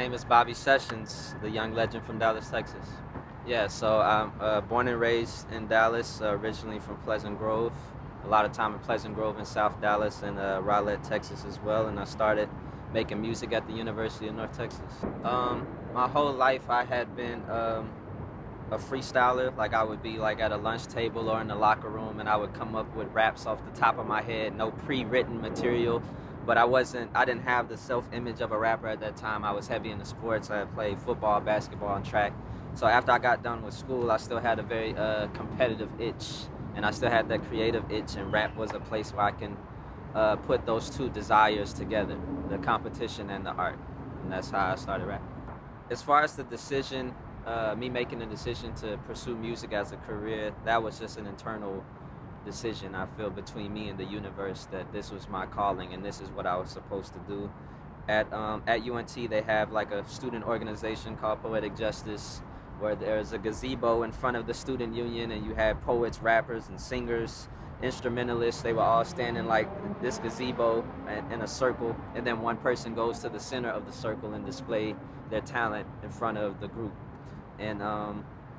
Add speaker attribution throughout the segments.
Speaker 1: name is Bobby Sessions, the young legend from Dallas, Texas. Yeah, so I'm born and raised in Dallas, originally from Pleasant Grove. A lot of time in Pleasant Grove in South Dallas and Rowlett, Texas as well. And I started making music at the University of North Texas. My whole life I had been a freestyler. Like I would be like at a lunch table or in the locker room, and I would come up with raps off the top of my head, no pre-written material. But I didn't have the self-image of a rapper at that time. I was heavy into sports. I played football, basketball, and track. So after I got done with school, I still had a very competitive itch, and I still had that creative itch, and rap was a place where I can put those two desires together, the competition and the art. And that's how I started rapping. As far as the decision, me making the decision to pursue music as a career, that was just an internal decision I feel between me and the universe that this was my calling and this is what I was supposed to do. At UNT, they have like a student organization called Poetic Justice, where there's a gazebo in front of the student union, and you have poets, rappers, and singers, instrumentalists. They will all stand in like this gazebo in a circle, and then one person goes to the center of the circle and display their talent in front of the group. And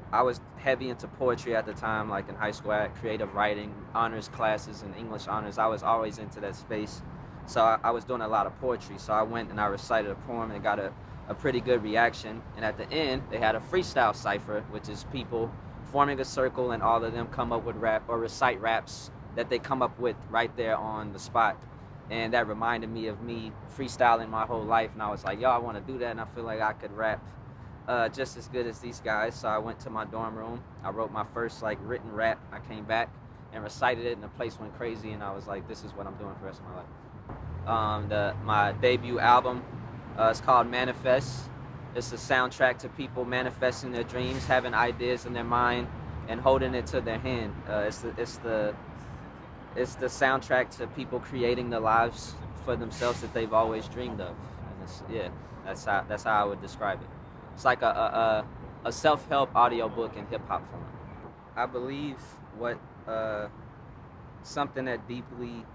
Speaker 1: I was heavy into poetry at the time, like in high school. I had creative writing, honors classes, and English honors. I was always into that space. So I was doing a lot of poetry. So I went and I recited a poem and got a pretty good reaction. And at the end, they had a freestyle cipher, which is people forming a circle and all of them come up with rap or recite raps that they come up with right there on the spot. And that reminded me of me freestyling my whole life. And I was like, yo, I want to do that. And I feel like I could rap just as good as these guys. So I went to my dorm room. I wrote my first like written rap. I came back and recited it, and the place went crazy. And I was like, this is what I'm doing for the rest of my life. My debut album is called Manifest. It's a soundtrack to people manifesting their dreams, having ideas in their mind, and holding it to their hand. It's the soundtrack to people creating the lives for themselves that they've always dreamed of. And that's how I would describe it. It's like a self-help audiobook in hip-hop form. I believe what something that deeply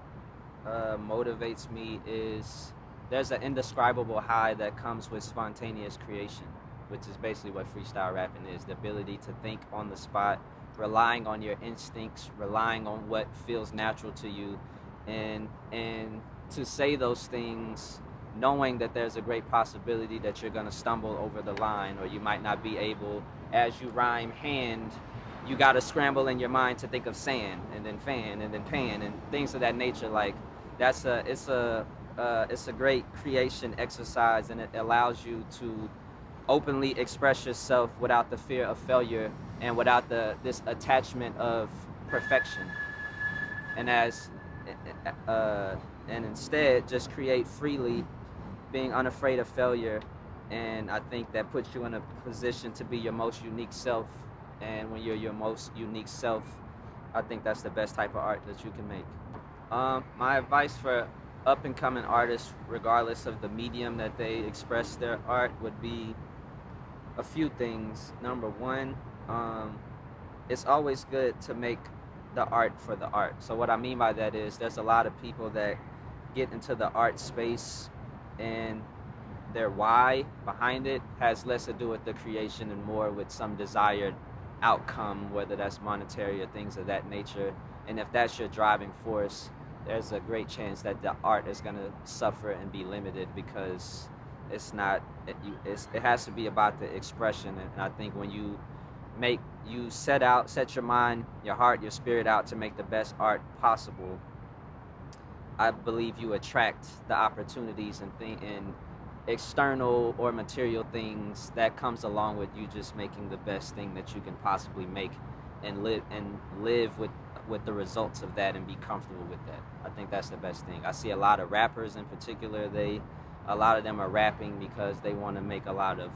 Speaker 1: motivates me is there's an indescribable high that comes with spontaneous creation, which is basically what freestyle rapping is, the ability to think on the spot, relying on your instincts, relying on what feels natural to you, and to say those things knowing that there's a great possibility that you're going to stumble over the line, or you might not be able. As you rhyme hand, you got to scramble in your mind to think of sand, and then fan, and then pan, and things of that nature. Like it's a great creation exercise, and it allows you to openly express yourself without the fear of failure and without this attachment of perfection, and instead just create freely, being unafraid of failure. And I think that puts you in a position to be your most unique self. And when you're your most unique self, I think that's the best type of art that you can make. My advice for up and coming artists, regardless of the medium that they express their art, would be a few things. Number one, it's always good to make the art for the art. So what I mean by that is there's a lot of people that get into the art space and their why behind it has less to do with the creation and more with some desired outcome, whether that's monetary or things of that nature. And if that's your driving force, there's a great chance that the art is going to suffer and be limited, because it has to be about the expression. And I think when you set your mind, your heart, your spirit out to make the best art possible, I believe you attract the opportunities and external or material things that comes along with you just making the best thing that you can possibly make, and live with the results of that and be comfortable with that. I think that's the best thing. I see a lot of rappers in particular, a lot of them are rapping because they want to make a lot of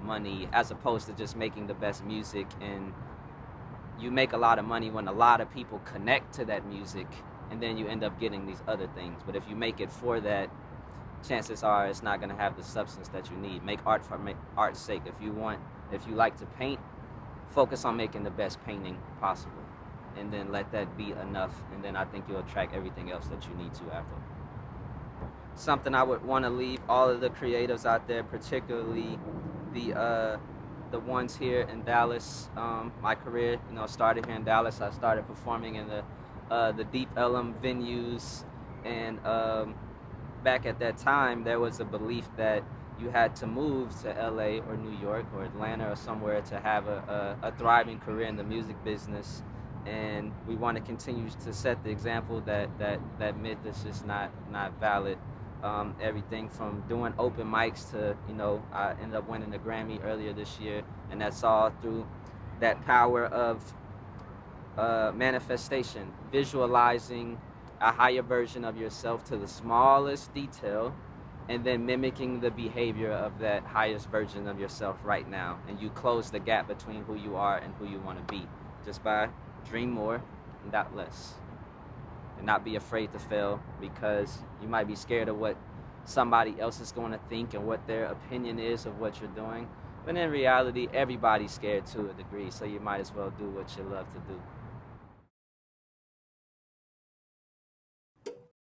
Speaker 1: money, as opposed to just making the best music. And you make a lot of money when a lot of people connect to that music, and then you end up getting these other things. But if you make it for that, chances are it's not going to have the substance that you need. Make art for art's sake. If you like to paint, focus on making the best painting possible, and then let that be enough, and then I think you'll attract everything else that you need to after. something I would want to leave all of the creatives out there, particularly the ones here in Dallas. My career, started here in Dallas. I started performing in the Deep Ellum venues, and back at that time, there was a belief that you had to move to LA or New York or Atlanta or somewhere to have a thriving career in the music business. And we want to continue to set the example that myth is just not valid. Everything from doing open mics to, I ended up winning a Grammy earlier this year, and that's all through that power of manifestation, visualizing a higher version of yourself to the smallest detail, and then mimicking the behavior of that highest version of yourself right now. And you close the gap between who you are and who you want to be just by dream more and doubt less. And not be afraid to fail, because you might be scared of what somebody else is going to think and what their opinion is of what you're doing. But in reality, everybody's scared to a degree, so you might as well do what you love to do.